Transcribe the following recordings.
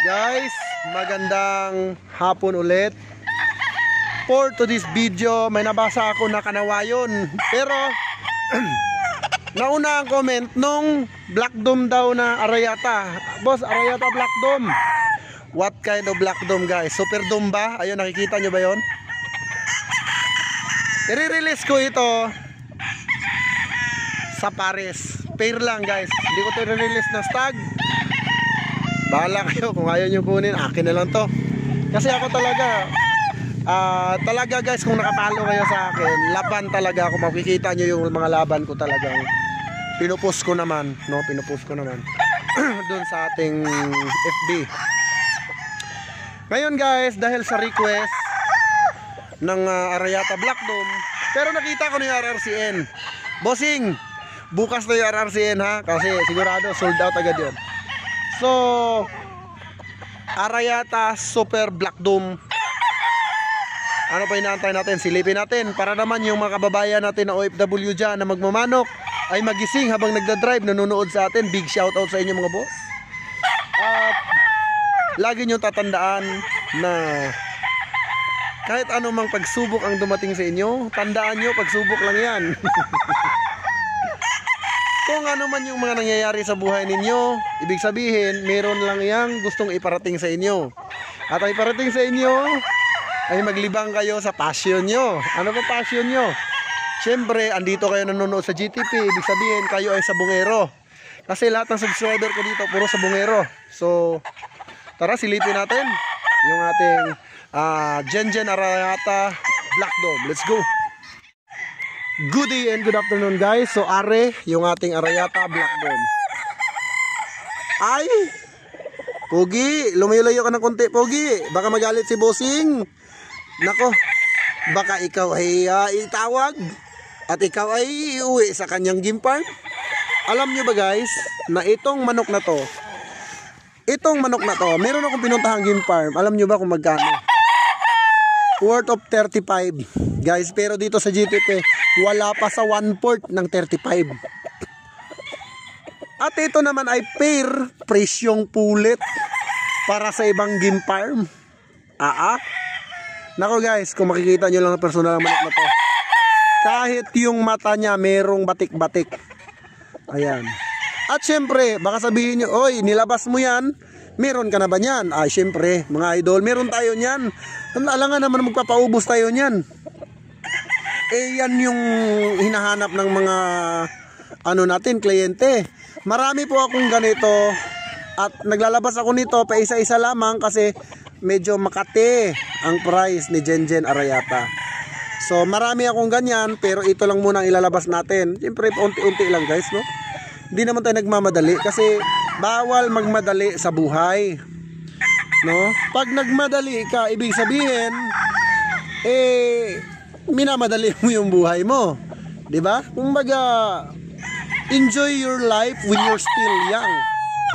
Guys, magandang hapon ulit. For today's video, may nabasa ako na kanawayon. Pero nauna ang comment nung Black Dome daw na Arayata. Boss, Arayata Black Dome. What kind of Black Dome, guys? Super Dome ba? Ayun, nakikita nyo ba yon? I-release ko ito sa Paris. Pair lang, guys. Hindi ko ito i-release na stag. Bahala kayo kung ayaw nyo kunin, akin na lang to. Kasi ako talaga guys, kung nakapalo kayo sa akin, laban talaga ako. Makikita nyo yung mga laban ko talagang pinupost ko naman, no? Pinupost ko naman doon sa ating FB. Ngayon guys, dahil sa request ng Arayata Black Dome, pero nakita ko na yung RRCN. Bossing, bukas na yung RRCN ha, kasi sigurado sold out agad yun. So, Arayata Super Black Dome. Ano pa inaantay natin? Silipin natin para naman yung mga kababayan natin na OFW dyan na magmamanok ay magising habang nagdadrive, nanonood sa atin. Big shout out sa inyo mga boss. At lagi nyo tatandaan na kahit anumang pagsubok ang dumating sa inyo, tandaan nyo, pagsubok lang yan. Kung ano man yung mga nangyayari sa buhay ninyo, ibig sabihin, meron lang yang gustong iparating sa inyo. At ang iparating sa inyo ay maglibang kayo sa passion nyo. Ano ba passion nyo? Siyempre, andito kayo nanonood sa GTP, ibig sabihin, kayo ay sabungero. Kasi lahat ng subscriber ko dito, puro sabungero. So, tara, silipin natin yung ating Gengen Arayata Black Dome. Let's go! Good day and good afternoon guys. So are yung ating Arayata Black Dome. Ay Pogi, lumayo-layo ka ng konti Pogi. Baka magalit si Bossing. Nako, baka ikaw ay itawag at ikaw ay iuwi sa kanyang game farm. Alam nyo ba guys, na itong manok na to, meron akong pinuntahang game farm. Alam nyo ba kung magkano? Worth of 35 guys, pero dito sa GTP wala pa sa 1/4 ng 35. At ito naman ay pair, presyong pulit para sa ibang game farm. Nako guys, kung makikita nyo lang na personal ang manok na to, kahit yung mata niya merong batik-batik. Ayan. At syempre, baka sabihin nyo, oy, nilabas mo yan, meron ka na ba nyan? Ay syempre, mga idol, meron tayo nyan. Alangan naman magpapaubos tayo nyan. Yan yung hinahanap ng mga natin, kliyente. Marami po akong ganito at naglalabas ako nito pa isa-isa lamang kasi medyo makati ang price ni Gengen Arayata. So marami akong ganyan, pero ito lang muna ang ilalabas natin. Siyempre unti-unti lang guys, no? Hindi naman tayo nagmamadali kasi bawal magmadali sa buhay, no? Pag nagmadali ka, ibig sabihin minamadali mo yung buhay mo, 'di ba? Kumbaga, enjoy your life when you're still young.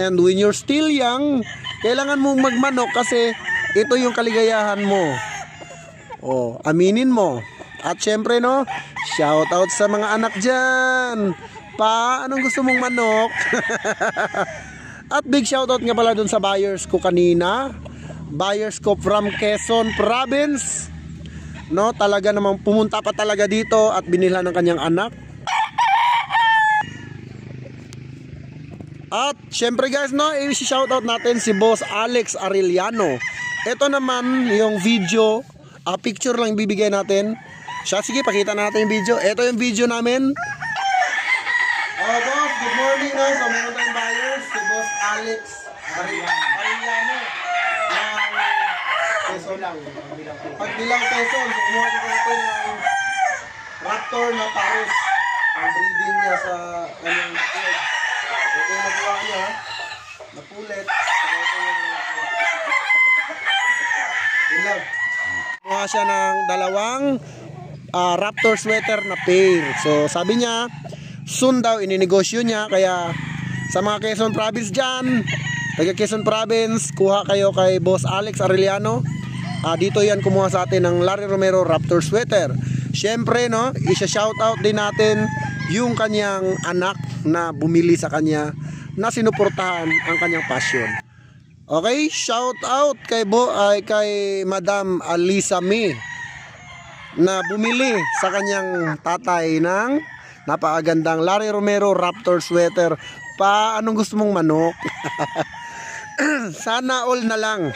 And when you're still young, kailangan mong magmanok kasi ito yung kaligayahan mo. Aminin mo. At syempre, no, shout out sa mga anak diyan. Pa, anong gusto mong manok? At big shoutout nga pala dun sa buyers ko kanina. Buyers ko from Quezon Province. No, talaga namang pumunta pa talaga dito at binilhan ng kanyang anak. At syempre guys, no, i-shoutout natin si Boss Alex Arellano. Ito naman yung video, picture lang bibigay natin. Sige, pakita natin yung video. Ito yung video namin. Boss, good morning guys. So, meron tayong buyers, si Boss Alex Arellano. Peso lang. Pagbilang peso, so kumuha ko natin ng Raptor na Paris. Ang breeding niya sa kanyang field. Ito yung nakuha niya, napulit. Ito yung ilag. Kumuha siya ng dalawang Raptor sweater na pair. So sabi niya, soon daw ininegosyo niya, kaya sa mga Quezon Province dyan, taga Quezon Province, kuha kayo kay Boss Alex Arellano. Dito yan kumuha sa atin ng Larry Romero Raptor sweater. Syempre, no, isa-shoutout din natin yung kanyang anak na bumili sa kanya, na sinuportahan ang kanyang passion. Okay, shout out kay Madam Alisa Mi na bumili sa kanyang tatay ng napakagandang Larry Romero Raptor sweater. Anong gusto mong manok? Sana all na lang.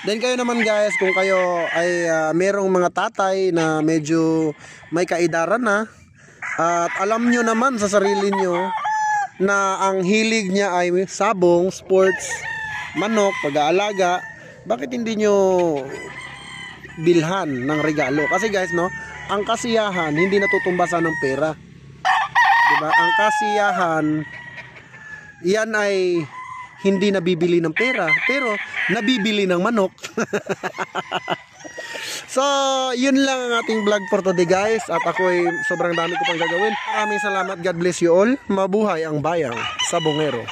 Then kayo naman guys, kung kayo ay merong mga tatay na medyo may kaedaran na at alam nyo naman sa sarili nyo na ang hilig niya ay sabong, sports, manok, pag-aalaga, bakit hindi nyo bilhan ng regalo? Kasi guys, no, ang kasiyahan hindi natutumbasan ng pera. Diba? Ang kasiyahan, yan ay hindi nabibili ng pera, pero nabibili ng manok. So, yun lang ang ating vlog for today guys. At ako'y sobrang dami ko pang gagawin. Maraming salamat. God bless you all. Mabuhay ang bayang Sabongero.